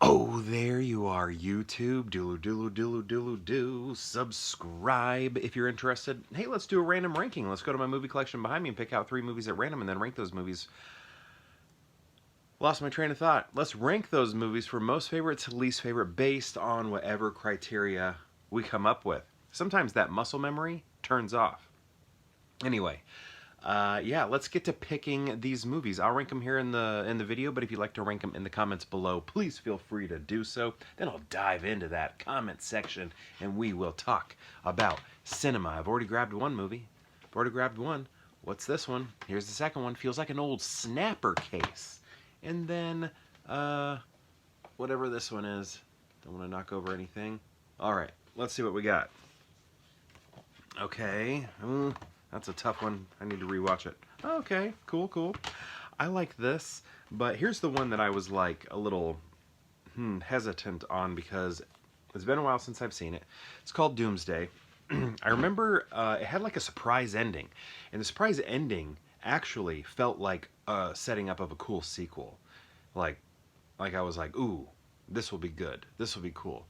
Oh, there you are, YouTube. Doodle doodle doodle doodle do. Subscribe if you're interested. Hey, let's do a random ranking. Let's go to my movie collection behind me and pick out 3 movies at random and then rank those movies. Lost my train of thought. Let's rank those movies from most favorite to least favorite based on whatever criteria we come up with. Sometimes that muscle memory turns off. Anyway, yeah, let's get to picking these movies. I'll rank them here in the video, but if you'd like to rank them in the comments below, please feel free to do so. Then I'll dive into that comment section and we will talk about cinema. I've already grabbed one movie. I've already grabbed one. What's this one? Here's the second one. Feels like an old snapper case. And then, whatever this one is. Don't want to knock over anything. All right, let's see what we got. Okay. That's a tough one. I need to rewatch it. Okay, cool, cool. I like this, but here's the one that I was like a little hesitant on because it's been a while since I've seen it. It's called Doomsday. I remember it had like a surprise ending, and the surprise ending actually felt like a setting up of a cool sequel. Like I was like, ooh, this will be good. This will be cool.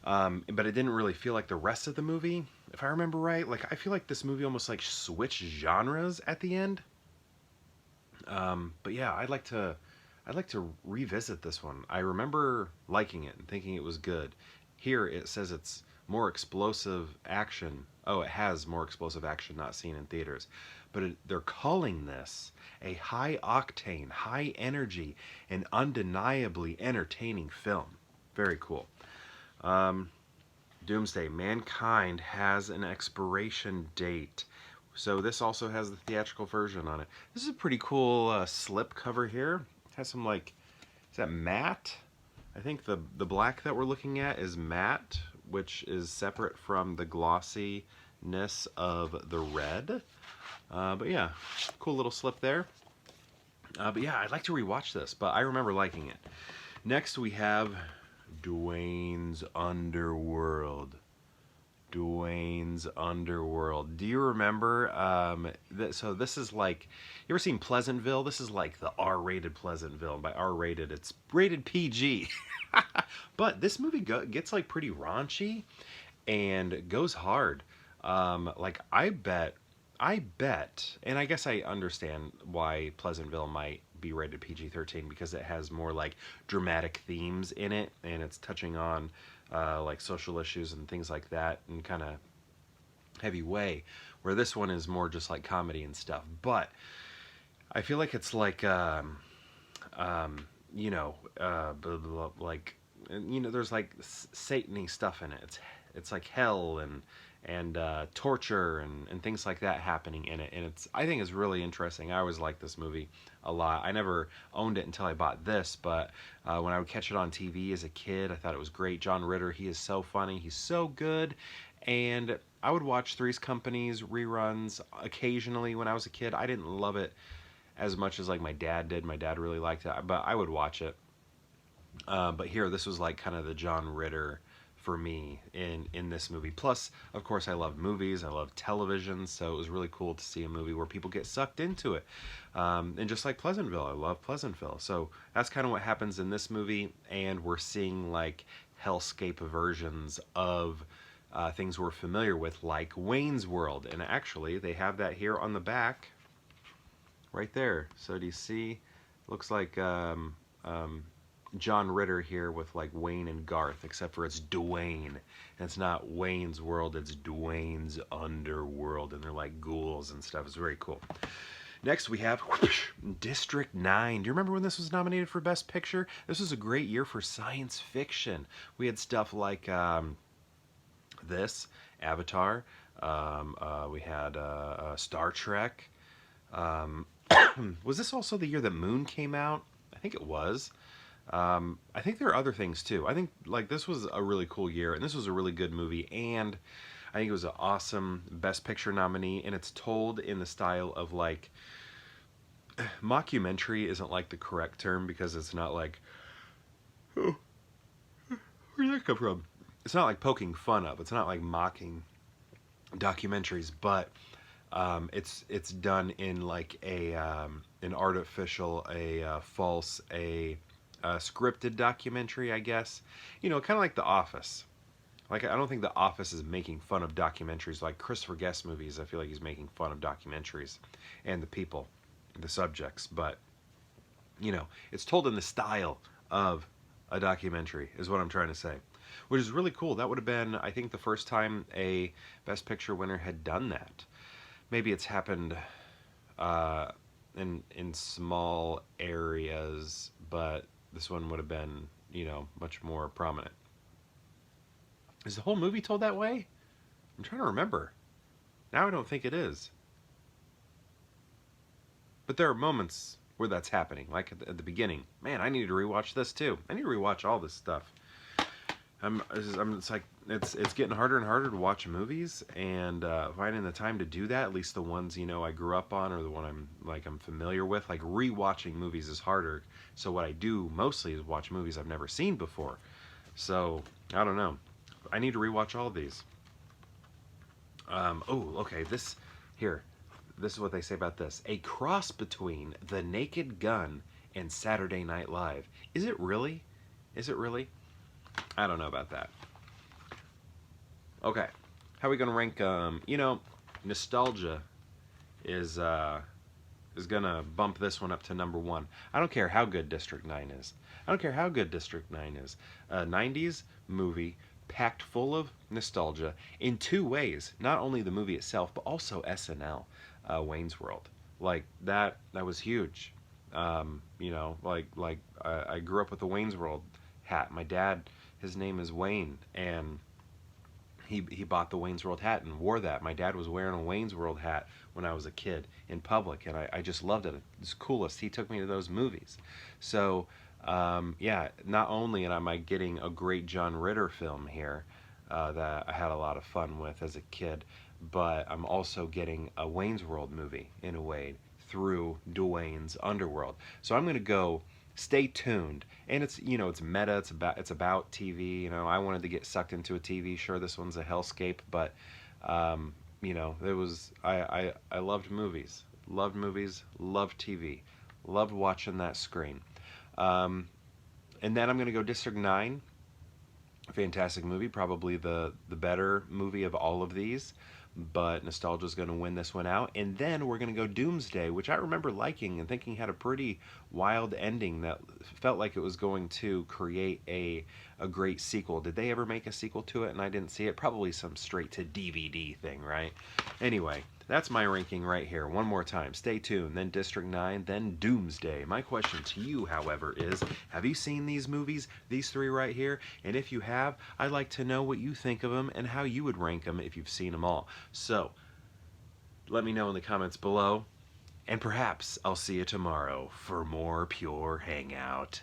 But it didn't really feel like the rest of the movie, if I remember right. Like, I feel like this movie almost like switched genres at the end. But yeah, I'd like to revisit this one. I remember liking it and thinking it was good. Here it says it's more explosive action. Oh, it has more explosive action not seen in theaters. But they're calling this a high octane, high energy, and undeniably entertaining film. Very cool. Doomsday. Mankind has an expiration date. So this also has the theatrical version on it. This is a pretty cool slip cover here. It has some like, is that matte? I think the black that we're looking at is matte, which is separate from the glossiness of the red. But yeah, cool little slip there. But yeah, I'd like to rewatch this, but I remember liking it. Next we have Dwayne's Underworld. Dwayne's Underworld. Do you remember? So this is like, you ever seen Pleasantville? This is like the R-rated Pleasantville. By R-rated, it's rated PG. But this movie gets like pretty raunchy and goes hard. Like I bet, and I guess I understand why Pleasantville might be rated PG-13 because it has more like dramatic themes in it, and it's touching on like social issues and things like that in kind of heavy way, where this one is more just like comedy and stuff. But I feel like it's like you know, like, you know, there's like Satan-y stuff in it. It's like hell and torture and things like that happening in it, and I think it's really interesting. I always liked this movie a lot. I never owned it until I bought this, but when I would catch it on TV as a kid, I thought it was great. John Ritter, he is so funny, he's so good, and I would watch Three's Company's reruns occasionally when I was a kid. I didn't love it as much as like my dad did. My dad really liked it, but I would watch it. But here, this was like kind of the John Ritter for me in this movie. Plus, of course, I love movies, I love television, so it was really cool to see a movie where people get sucked into it. And just like Pleasantville, I love Pleasantville. So that's kind of what happens in this movie, and we're seeing like hellscape versions of things we're familiar with, like Wayne's World. And actually, they have that here on the back, right there. So do you see? Looks like John Ritter here with like Wayne and Garth, except for it's Dwayne. And it's not Wayne's World, it's Dwayne's Underworld, and they're like ghouls and stuff. It's very cool. Next we have District 9. Do you remember when this was nominated for Best Picture? This was a great year for science fiction. We had stuff like this, Avatar. We had Star Trek. Was this also the year that Moon came out? I think it was. I think there are other things too. I think like this was a really cool year, and this was a really good movie, and I think it was an awesome Best Picture nominee, and it's told in the style of like, mockumentary isn't like the correct term because it's not like, oh, where did that come from? It's not like poking fun of. It's not like mocking documentaries, but it's done in like a an artificial, a false, a scripted documentary, I guess. You know, kind of like The Office. Like, I don't think The Office is making fun of documentaries like Christopher Guest movies. I feel like he's making fun of documentaries and the people, the subjects. But, you know, it's told in the style of a documentary, is what I'm trying to say. Which is really cool. That would have been, I think, the first time a Best Picture winner had done that. Maybe it's happened uh, in small areas, but this one would have been, you know, much more prominent. Is the whole movie told that way? I'm trying to remember. Now I don't think it is. But there are moments where that's happening, like at the beginning. Man, I need to rewatch this too. I need to rewatch all this stuff. It's like it's getting harder and harder to watch movies, and finding the time to do that. At least the ones, you know, I grew up on, or the one I'm familiar with. Like, rewatching movies is harder. So what I do mostly is watch movies I've never seen before. So I don't know. I need to rewatch all of these. Oh, okay. Here. This is what they say about this: a cross between The Naked Gun and Saturday Night Live. Is it really? Is it really? I don't know about that. Okay, how are we gonna rank? You know, nostalgia is gonna bump this one up to number one. I don't care how good District 9 is. I don't care how good District 9 is. 90s movie packed full of nostalgia in two ways. Not only the movie itself, but also SNL, Wayne's World. Like that was huge. You know, I grew up with the Wayne's World hat. My dad, his name is Wayne, and he bought the Wayne's World hat and wore that. My dad was wearing a Wayne's World hat when I was a kid in public, and I just loved it. It's coolest. He took me to those movies. So, yeah, not only am I getting a great John Ritter film here that I had a lot of fun with as a kid, but I'm also getting a Wayne's World movie, in a way, through Dwayne's Underworld. So I'm going to go Stay Tuned. And it's, you know, it's meta, it's about TV. You know, I wanted to get sucked into a TV. Sure, this one's a hellscape, but you know, it was I loved movies. Loved movies, loved TV. Loved watching that screen. And then I'm going to go District 9. Fantastic movie, probably the better movie of all of these, but nostalgia's going to win this one out. And then we're going to go Doomsday, which I remember liking and thinking had a pretty wild ending that felt like it was going to create a great sequel. Did they ever make a sequel to it and I didn't see it? Probably some straight to DVD thing, right? Anyway, that's my ranking right here. One more time. Stay tuned. Then District 9, then Doomsday. My question to you, however, is, have you seen these movies, these three right here? And if you have, I'd like to know what you think of them and how you would rank them if you've seen them all. So, let me know in the comments below, and perhaps I'll see you tomorrow for more Pure Hangout.